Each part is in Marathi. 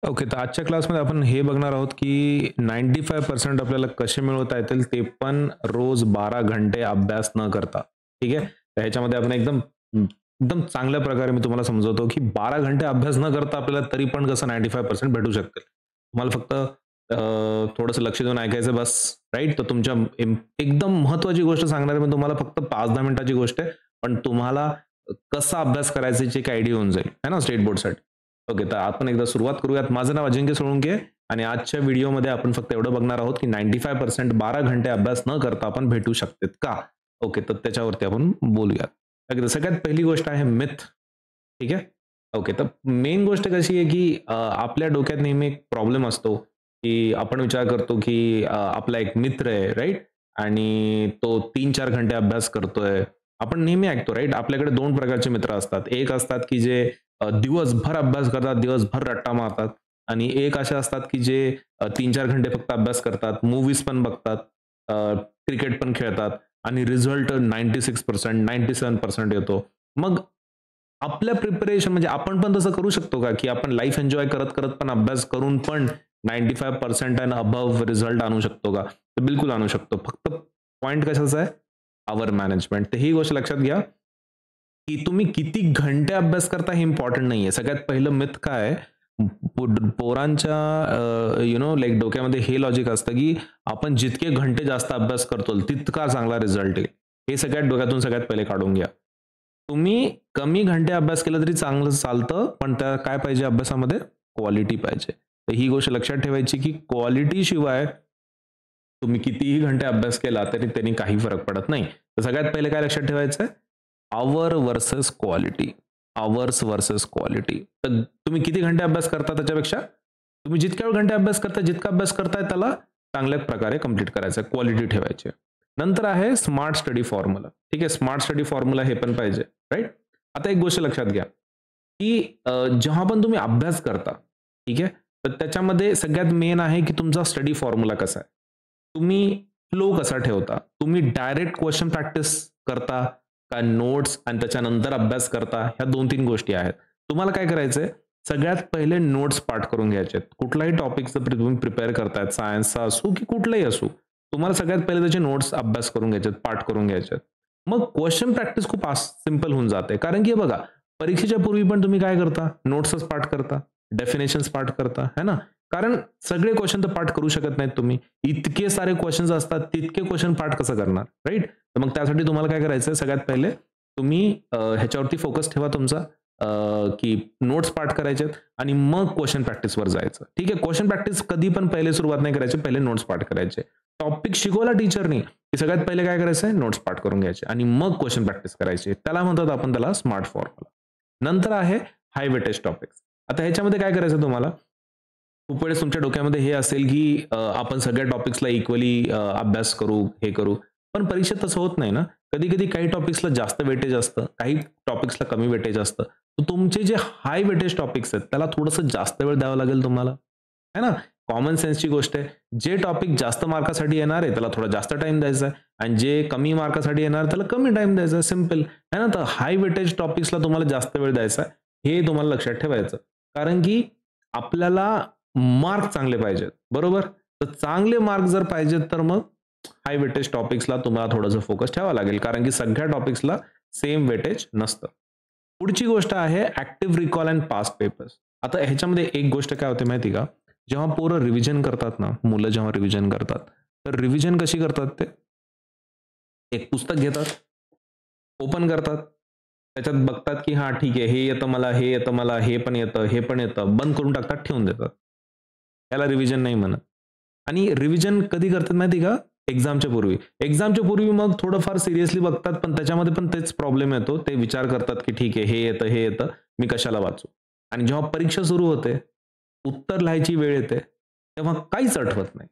ओके. तर आजच्या क्लासमध्ये आपण हे बघणार आहोत, की 95% आपल्याला कसे मिळवता येतील, ते पण रोज 12 घंटे अभ्यास न करता. ठीक आहे? तर ह्याच्यामध्ये आपण एकदम चांगल्या प्रकारे मी तुम्हाला समजवतो, की 12 घंटे अभ्यास न करता आपल्याला तरी पण कसं 95% भेटू शकतील. तुम्हाला फक्त थोडंसं लक्ष देऊन ऐकायचं बस, राइट? तर तुमच्या एकदम महत्त्वाची गोष्ट सांगणार आहे मी तुम्हाला, फक्त 5-10 मिनिटाची गोष्ट आहे. पण तुम्हाला कसा अभ्यास करायचा याची एक आयडिया होऊन जाईल, है ना, स्टेट बोर्डसाठी. ओके, तर आपण एकदा सुरुवात करूयात. माझं नाव अजिंक्य सोळंके आणि आजच्या व्हिडिओमध्ये आपण फक्त एवढं बघणार आहोत, की 95% 12 घंटे अभ्यास न करता आपण भेटू शकतात का? ओके, तर त्याच्यावरती आपण बोलूयात. ओके, तर सगळ्यात पहिली गोष्ट आहे मिथ. ठीक आहे? ओके, तर मेन गोष्ट कशी आहे, की आपल्या डोक्यात नेहमी एक प्रॉब्लेम असतो, की आपण विचार करतो, की आपला एक मित्र आहे, राइट? आणि तो 3-4 घंटे अभ्यास करतोय. आपण नेहमी ऐकतो, राइट? आपल्याकडे 2 प्रकारचे मित्र असतात. एक असतात, की जे दिवसभर अभ्यास करतात, दिवसभर रट्टा मारतात आणि एक असे असतात, की जे 3-4 घंटे फक्त अभ्यास करतात, मूव्हीज पण बघतात, क्रिकेट पण खेळतात आणि रिझल्ट 96% 97% येतो. मग आपल्या प्रिपरेशन म्हणजे आपण पण तसं करू शकतो का, की आपण लाईफ एन्जॉय करत-करत पण अभ्यास करून पण 95% अँड अबोव्ह रिझल्ट आणू शकतो का? तर बिलकुल आणू शकतो. फक्त पॉइंट कशाचा आहे? आवर मॅनेजमेंट. तर ही गोष्ट लक्षात घ्या, की तुम्ही किती घंटे अभ्यास करता हे इम्पोर्टंट नाहीये. सगळ्यात पहिलं मिथ काय आहे, पोरांच्या लाइक डोक्यामध्ये हे लॉजिक असतं, की आपण जितके घंटे जास्त अभ्यास करतो, तितका चांगला रिझल्ट येईल. हे सगळ्यात डोक्यातून सगळ्यात पहिले काढून घ्या. तुम्ही कमी घंटे अभ्यास केला तरी चांगलं चालतं, पण त्या काय पाहिजे अभ्यासामध्ये? क्वालिटी पाहिजे. तर ही गोष्ट लक्षात ठेवायची, की क्वालिटी शिवाय तुम्ही कितीही घंटे अभ्यास केला तरी त्यांनी काही फरक पडत नाही. तर सगळ्यात पहिले काय लक्षात ठेवायचं आहे? Hour versus quality. Hours versus quality. तर तुम्ही किती घंटे अभ्यास करता त्याच्यापेक्षा तुम्ही जितक्या वेळ घंटे अभ्यास करता, जितका अभ्यास करताय त्याला चांगल्या प्रकारे कंप्लीट करायचं क्वालिटी ठेवायची आहे. नंतर आहे स्मार्ट स्टडी फॉर्म्युला. ठीक आहे, स्मार्ट स्टडी फॉर्म्युला हे पण पाहिजे, राइट? आता एक गोष्ट लक्षात घ्या, की जेव्हा पण तुम्ही अभ्यास करता, ठीक आहे? तर त्याच्यामध्ये सगळ्यात मेन आहे, की तुमचा स्टडी फॉर्म्युला कसा आहे? तुम्ही फ्लो कसा ठेवता? तुम्ही डायरेक्ट क्वेशन प्रॅक्टिस करता का नोट्स आणि त्याच्यानंतर अभ्यास करता? ह्या 2-3 गोष्टी आहेत. तुम्हाला काय करायचंय? सगळ्यात पहिले नोट्स पाठ करून घ्यायचे आहेत. कुठलाही टॉपिकचं तुम्ही प्रिपेअर करतायत, सायन्सचा असो की कुठलाही असो. तुम्हाला सगळ्यात पहिले त्याचे नोट्स अभ्यास करून घ्यायचे आहेत, पाठ करून घ्यायचे आहेत. मग क्वेशन प्रॅक्टिस खूप सिंपल होऊन जाते. कारण की बघा, परीक्षेच्या पूर्वी पण तुम्ही काय करता? नोट्सच पाठ करता, डेफिनेशन्स पाठ करता, है ना? कारण सगळे क्वेशन तर पाठ करू शकत नाहीत तुम्ही. इतके सारे क्वेशन्स असतात, तितके क्वेशन पाठ कसं करणार, राइट? तर मग त्यासाठी तुम्हाला काय करायचं सगळ्यात पहिले तुम्ही ह्याच्यावरती फोकस ठेवा तुमचा, की नोट्स पाठ करायचे आणि मग क्वेशन प्रॅक्टिसवर जायचं. ठीक आहे. क्वेशन प्रॅक्टिस कधी पण पहिले सुरुवात नाही करायची. पहिले नोट्स पाठ करायचे. टॉपिक शिकवला टीचरनी, की सगळ्यात पहिले काय करायचं नोट्स पाठ करून घ्यायचे आणि मग क्वेशन प्रॅक्टिस करायची. त्याला म्हणतात आपण त्याला स्मार्ट फॉर्म्युला. नंतर आहे हाय वेटेज टॉपिक्स. आता ह्याच्यामध्ये काय करायचं तुम्हाला? खूप वेळेस तुमच्या डोक्यामध्ये हे असेल, की आपण सगळ्या टॉपिक्सला इक्वली अभ्यास करू, हे करू. पण परीक्षेत तसं होत नाही ना. कधी-कधी काही टॉपिक्सला जास्त वेटेज असतं, काही टॉपिक्सला कमी वेटेज असतं. तर तुमचे जे हाय वेटेज टॉपिक्स आहेत, त्याला थोडंसं जास्त वेळ द्यावा लागेल तुम्हाला. आहे ना? कॉमन सेन्सची गोष्ट आहे. जे टॉपिक जास्त मार्कासाठी येणार आहे, त्याला थोडा जास्त टाईम द्यायचा आहे आणि जे कमी मार्कासाठी येणार त्याला कमी टाईम द्यायचा आहे. सिंपल. आहे ना? तर हाय वेटेज टॉपिक्सला तुम्हाला जास्त वेळ द्यायचा आहे. हे तुम्हाला लक्षात ठेवायचं. कारण की आपल्याला मार्क चांगले पाहिजेत, बरोबर? तर चांगले मार्क जर पाहिजेत, तर मग हाय वेटेज टॉपिक्सला तुम्हाला थोडंसं फोकस ठेवावं लागेल. कारण की सगळ्या टॉपिक्सला सेम वेटेज नसतं. पुढची गोष्ट आहे active recall and past papers. आता ह्याच्यामध्ये एक गोष्ट काय होते माहिती का? जेव्हा पोरं रिव्हिजन करतात ना, मुलं जेव्हा रिव्हिजन करतात, तर रिव्हिजन कशी करतात ते? एक पुस्तक घेतात, ओपन करतात, त्याच्यात बघतात की हां, ठीक आहे, हे येतं मला, हे येतं मला, हे पण येतं, हे पण येतं. बंद करून टाकतात, ठेवून देतात. त्याला रिव्हिजन नाही म्हणत. आणि रिव्हिजन कधी करतात माहिती आहे का? एक्झामच्या पूर्वी. एक्झामच्या पूर्वी मग थोडंफार सिरियसली बघतात, पण त्याच्यामध्ये पण तेच प्रॉब्लेम येतो. ते विचार करतात की ठीक आहे, हे येतं, हे येतं, मी कशाला वाचू? आणि जेव्हा परीक्षा सुरू होते, उत्तर लिहायची वेळ येते, तेव्हा काहीच आठवत नाही.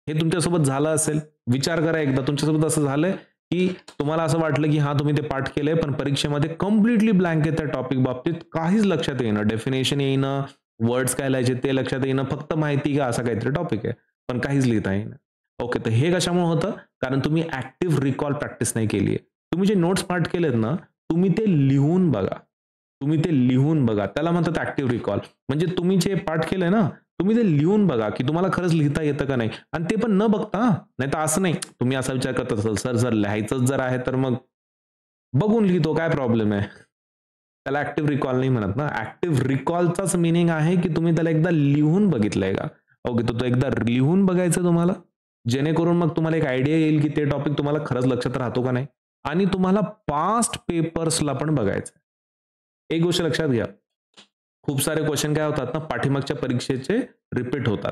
हे तुमच्यासोबत झालं असेल. विचार करा एकदा तुमच्यासोबत असं झालंय, की तुम्हाला असं वाटलं, की हां, तुम्ही ते पाठ केलंय, पण परीक्षेमध्ये कंप्लीटली ब्लँक आहे त्या टॉपिक बाबतीत. काहीच लक्षात येईना. डेफिनेशन येईना, वर्ड्स काय लिहायचे ते लक्षात येईना. फक्त माहिती का असा काहीतरी टॉपिक आहे. पण काहीच लिहिता येईना. ओके, तर हे कशामुळे होतं? कारण तुम्ही ॲक्टिव्ह रिकॉल प्रॅक्टिस नाही केली आहे. तुम्ही जे नोट्स पाठ केलेत ना, तुम्ही ते लिहून बघा. तुम्ही ते लिहून बघा. त्याला म्हणतात ॲक्टिव्ह रिकॉल. म्हणजे तुम्ही जे पाठ केलंय ना, तुम्ही ते लिहून बघा, की तुम्हाला खरंच लिहिता येतं का नाही आणि ते पण न बघता हां. नाहीतर असं नाही, तुम्ही असा विचार करत असाल, "सर जर लिहायचंच जर आहे तर मग बघून लिहितो, काय प्रॉब्लेम आहे?" त्याला ॲक्टिव्ह रिकॉल नाही म्हणत ना. ॲक्टिव्ह रिकॉलचाच मीनिंग आहे, की तुम्ही त्याला एकदा लिहून बघितलंय का? ओके, तर तो एकदा लिहून बघायचं तुम्हाला, जेणेकरून मग तुम्हाला एक आयडिया येईल, की ते टॉपिक तुम्हाला खरंच लक्षात राहतो का नाही आणि तुम्हाला पास्ट पेपर्सला पण बघायचं. एक गोष्ट लक्षात घ्या. खूप सारे क्वेश्चन काय होतात ना, पाठीमागच्या परीक्षेचे रिपीट होतात.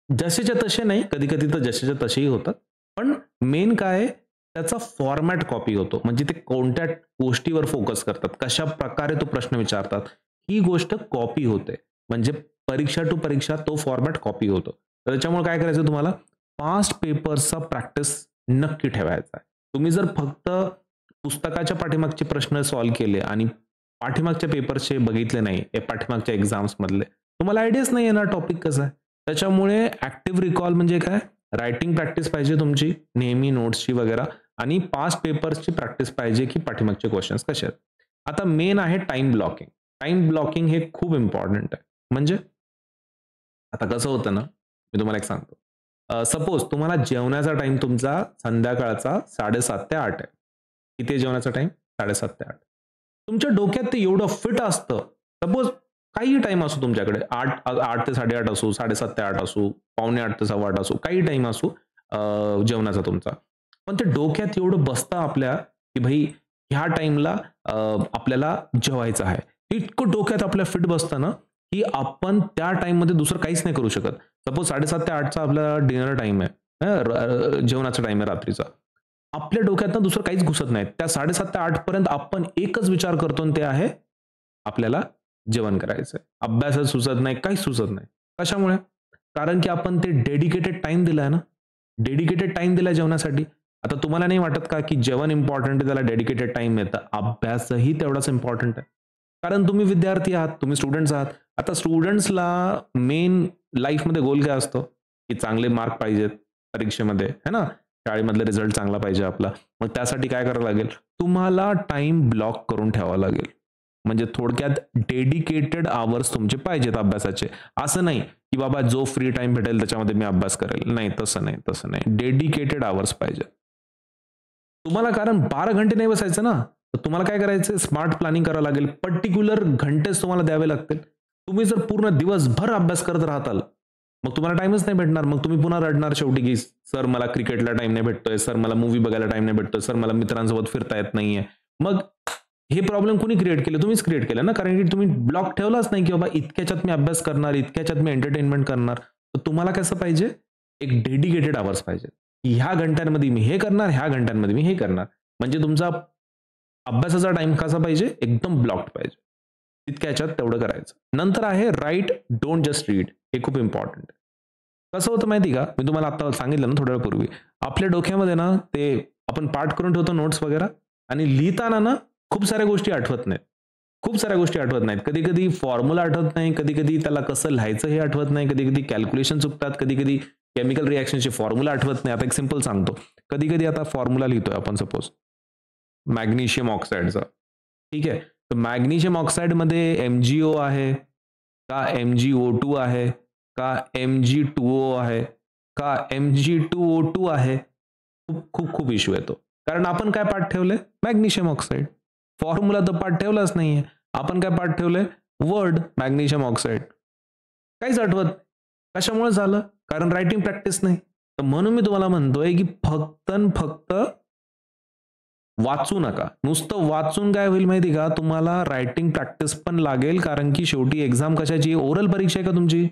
जसेच्या तसे नाही, कधी-कधी तर जसेच्या तसेही होतात. पण मेन काय आहे, त्याचा फॉर्मॅट कॉपी होतो. म्हणजे ते कोणत्या गोष्टीवर फोकस करतात, कशाप्रकारे तो प्रश्न विचारतात, ही गोष्ट कॉपी होते. म्हणजे परीक्षा टू परीक्षा तो फॉर्मॅट कॉपी होतो. तर त्याच्यामुळे काय करायचं तुम्हाला, पास्ट पेपर्सचा प्रॅक्टिस नक्की ठेवायचा आहे. तुम्ही जर फक्त पुस्तकाच्या पाठीमागचे प्रश्न सॉल्व्ह केले आणि पाठीमागच्या पेपर्सचे बघितले नाही, हे पाठीमागच्या एक्झाम्समधले, तुम्हाला आयडियाच नाही येणार टॉपिक कसा आहे. त्याच्यामुळे ॲक्टिव्ह रिकॉल म्हणजे काय? रायटिंग प्रॅक्टिस पाहिजे तुमची, नेहमी नोट्सची वगैरे आणि पास्ट पेपर्सची प्रॅक्टिस पाहिजे, की पाठीमागचे क्वेश्चन्स कसे आहेत. आता मेन आहे टाईम ब्लॉकिंग. टाईम ब्लॉकिंग हे खूप इम्पॉर्टंट आहे. म्हणजे आता कसं होतं ना, मी तुम्हाला एक सांगतो. सपोज तुम्हाला जेवणाचा टाईम तुमचा संध्याकाळचा 7:30 ते 8 आहे. किती आहे जेवणाचा टाईम? 7:30 ते 8. तुमच्या डोक्यात ते एवढं फिट असतं. सपोज काहीही टाईम असो तुमच्याकडे 8 ते 8:30 असो, 7:30 ते 8 असो, 7:45 ते 8:15 असो, काही टाईम असो जेवणाचा तुमचा. पण ते डोक्यात एवढं बसतं आपल्या, की भाई ह्या टाईमला आपल्याला जेवायचं आहे. इतकं डोक्यात आपल्या फिट बसतं ना, की आपण त्या टाईममध्ये दुसरं काहीच नाही करू शकत. सपोज 7:30 ते 8चा आपला डिनर टाईम आहे. जेवणाचा टाईम आहे रात्रीचा. आपल्या डोक्यातनं दुसरं काहीच घुसत नाही. त्या 7:30 ते 8 पर्यंत आपण एकच विचार करतो आणि ते आहे, आपल्याला जेवण करायचंय. अभ्यासच सुचत नाही, काहीच सुचत नाही. कशामुळे? कारण की आपण ते डेडिकेटेड टाईम दिलाय ना. डेडिकेटेड टाईम दिलाय जेवणासाठी. आता तुम्हाला नाही वाटत का, की जेवण इम्पोर्टंट आहे, त्याला डेडिकेटेड टाईम मिळतं. अभ्यासही तेवढाच इम्पोर्टंट आहे. कारण तुम्ही विद्यार्थी आहात, तुम्ही स्टुडंट्स आहात. आता स्टुडंट्सला मेन लाईफमध्ये गोल काय असतो? की चांगले मार्क पाहिजेत परीक्षेमध्ये, है ना? शाळेमधला रिझल्ट चांगला पाहिजे आपला. मग त्यासाठी काय करावं लागेल? तुम्हाला टाईम ब्लॉक करून ठेवावा लागेल. म्हणजे थोडक्यात डेडिकेटेड अवर्स तुमचे पाहिजेत अभ्यासाचे. असं नाही, की बाबा जो फ्री टाईम भेटेल त्याच्यामध्ये मी अभ्यास करेल. नाही, तसं नाही, तसं नाही. डेडिकेटेड अवर्स पाहिजे. तुम्हाला कारण 12 घंटे नाही बसायचं ना. तर तुम्हाला काय करायचं स्मार्ट प्लॅनिंग करावं लागेल. पर्टिक्युलर घंटेच तुम्हाला द्यावे लागतील. तुम्ही जर पूर्ण दिवसभर अभ्यास करत राहताल, मग तुम्हाला टाईमच नाही भेटणार. मग तुम्ही पुन्हा रडणार शेवटी, की "सर मला क्रिकेटला टाईम नाही भेटतोय. सर मला मूव्ही बघायला टाईम नाही भेटतोय. सर मला मित्रांसोबत फिरता येत नाहीये." मग हे प्रॉब्लेम कोणी क्रिएट केले? तुम्हीच क्रिएट केले ना. कारण की तुम्ही ब्लॉक ठेवलाच नाही, की बाबा इतक्याच्यात मी अभ्यास करणार, इतक्याच्यात मी एंटरटेनमेंट करणार. तर तुम्हाला कसं पाहिजे? एक डेडिकेटेड अवर्स पाहिजे. ह्या घंट्यांमध्ये मी हे करणार, ह्या घंट्यांमध्ये मी हे करणार. म्हणजे तुमचा अभ्यासाचा टाईम कसा पाहिजे? एकदम ब्लॉक्ड पाहिजे. तितक्या ह्याच्यात तेवढं करायचं. नंतर आहे राइट, डोंट जस्ट रीड. हे खूप इम्पोर्टंट आहे. कसं होतं माहिती आहे का? मी तुम्हाला आता सांगितलं ना थोड्या वेळापूर्वी. आपल्या डोक्यामध्ये ना ते आपण पाठ करून ठेवतो नोट्स वगैरे आणि लिहिताना ना खूप साऱ्या गोष्टी आठवत नाहीत. खूप साऱ्या गोष्टी आठवत नाहीत. कधी-कधी फॉर्म्युला आठवत नाही, कधी-कधी त्याला कसं लिहायचं हे आठवत नाही, कधी-कधी कॅल्क्युलेशन चुकतात, कधी-कधी केमिकल रिएक्शनचे फॉर्म्युला आठवत नाही. आता एक सिंपल सांगतो. कधी-कधी आता फॉर्म्युला लिहितोय आपण सपोज मॅग्नेशियम ऑक्साईडचा. ठीक आहे. तर मॅग्नेशियम ऑक्साईडमध्ये MgO आहे का MgO2 आहे का Mg2O आहे का Mg2O2 आहे? खूप, खूप, खूप इश्यू येतो. कारण आपण काय पाठ ठेवलंय? Magnesium oxide. फॉर्म्युला तर पाठ ठेवलाच नाहीये. आपण काय पाठ ठेवलंय? Word magnesium oxide. काहीच आठवत नाही. कशामुळे झालं? कारण रायटिंग प्रॅक्टिस नाही. तर म्हणून मी तुम्हाला म्हणतोय, की फक्त अन् फक्त वाचू नका. नुसतं वाचून काय होईल माहिती का? तुम्हाला रायटिंग प्रॅक्टिस पण लागेल कारण की शेवटी एक्झाम कशाची आहे? ओरल परीक्षा आहे का तुमची?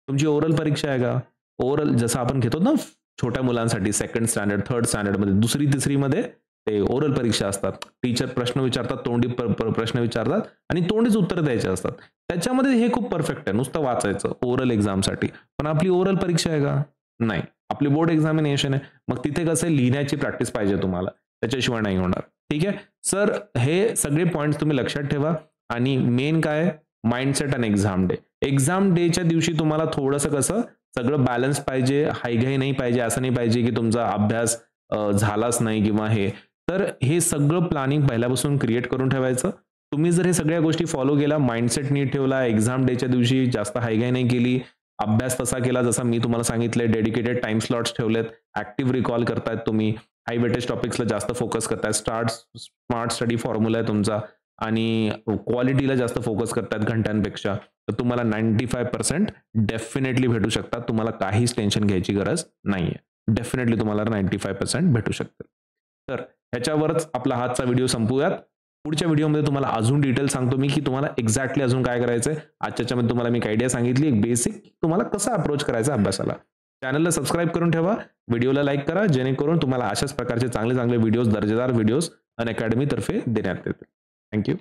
तुमची ओरल परीक्षा आहे का? ओरल जसं आपण घेतो ना छोट्या मुलांसाठी 2nd स्टँडर्ड, 3rd स्टँडर्डमध्ये 2री 3रीमध्ये ते ओरल परीक्षा असतात. टीचर प्रश्न विचारतात, तोंडी प्रश्न विचारतात आणि तोंडीच उत्तर द्यायचे असतात. त्याच्यामध्ये हे खूप परफेक्ट आहे. नुसतं वाचायचं ओरल एक्झामसाठी. पण आपली ओरल परीक्षा आहे का? नाही. आपली बोर्ड एक्झामिनेशन आहे. मग तिथे कसं लिहिण्याची प्रॅक्टिस पाहिजे तुम्हाला. त्याच्याशिवाय नाही होणार. ठीक आहे. सर हे सगळे पॉइंट्स तुम्ही लक्षात ठेवा आणि मेन काय आहे? माइंडसेट आणि एक्झाम डे. एक्झाम डेच्या दिवशी तुम्हाला थोडंसं कसं सगळं बॅलन्स पाहिजे, हायघाई नाही पाहिजे, असं नाही पाहिजे की तुमचा अभ्यास झालाच नाही किंवा हे. तर हे सगळं प्लॅनिंग पहिल्यापासून क्रिएट करून ठेवायचं तुम्ही जर हे सगळ्या गोष्टी फॉलो केल्या, माइंडसेट नीट ठेवला, एक्झाम डेच्या दिवशी जास्त हायगाय नाही केली, अभ्यास तसा केला जसा मी तुम्हाला सांगितलंय, डेडिकेटेड टाईम स्लॉट्स ठेवलेत, ॲक्टिव्ह रिकॉल करतायत तुम्ही, हाय वेटेज टॉपिक्सला जास्त फोकस करताय, स्मार्ट स्टडी फॉर्म्युला आहे तुमचा आणि क्वालिटीला जास्त फोकस करतायत घंट्यांपेक्षा, तर तुम्हाला 95% डेफिनेटली भेटू शकतात. तुम्हाला काहीच टेन्शन घ्यायची गरज नाहीये. डेफिनेटली तुम्हाला 95% भेटू शकतात. तर ह्याच्यावरच आपला आजचा व्हिडिओ संपवूयात. पुढच्या व्हिडिओमध्ये तुम्हाला अजून डिटेल सांगतो मी, की तुम्हाला एक्झॅक्टली अजून काय करायचंय. आजच्यामध्ये तुम्हाला मी एक आयडिया सांगितली, एक बेसिक तुम्हाला कसं अप्रोच करायचा अभ्यासाला. चॅनलला सबस्क्राईब करून ठेवा, व्हिडिओला लाईक करा, जेणेकरून तुम्हाला अशाच प्रकारचे चांगले चांगले व्हिडिओज, दर्जेदार व्हिडिओज अनअकॅडमी तर्फे देण्यात येतील. Thank you.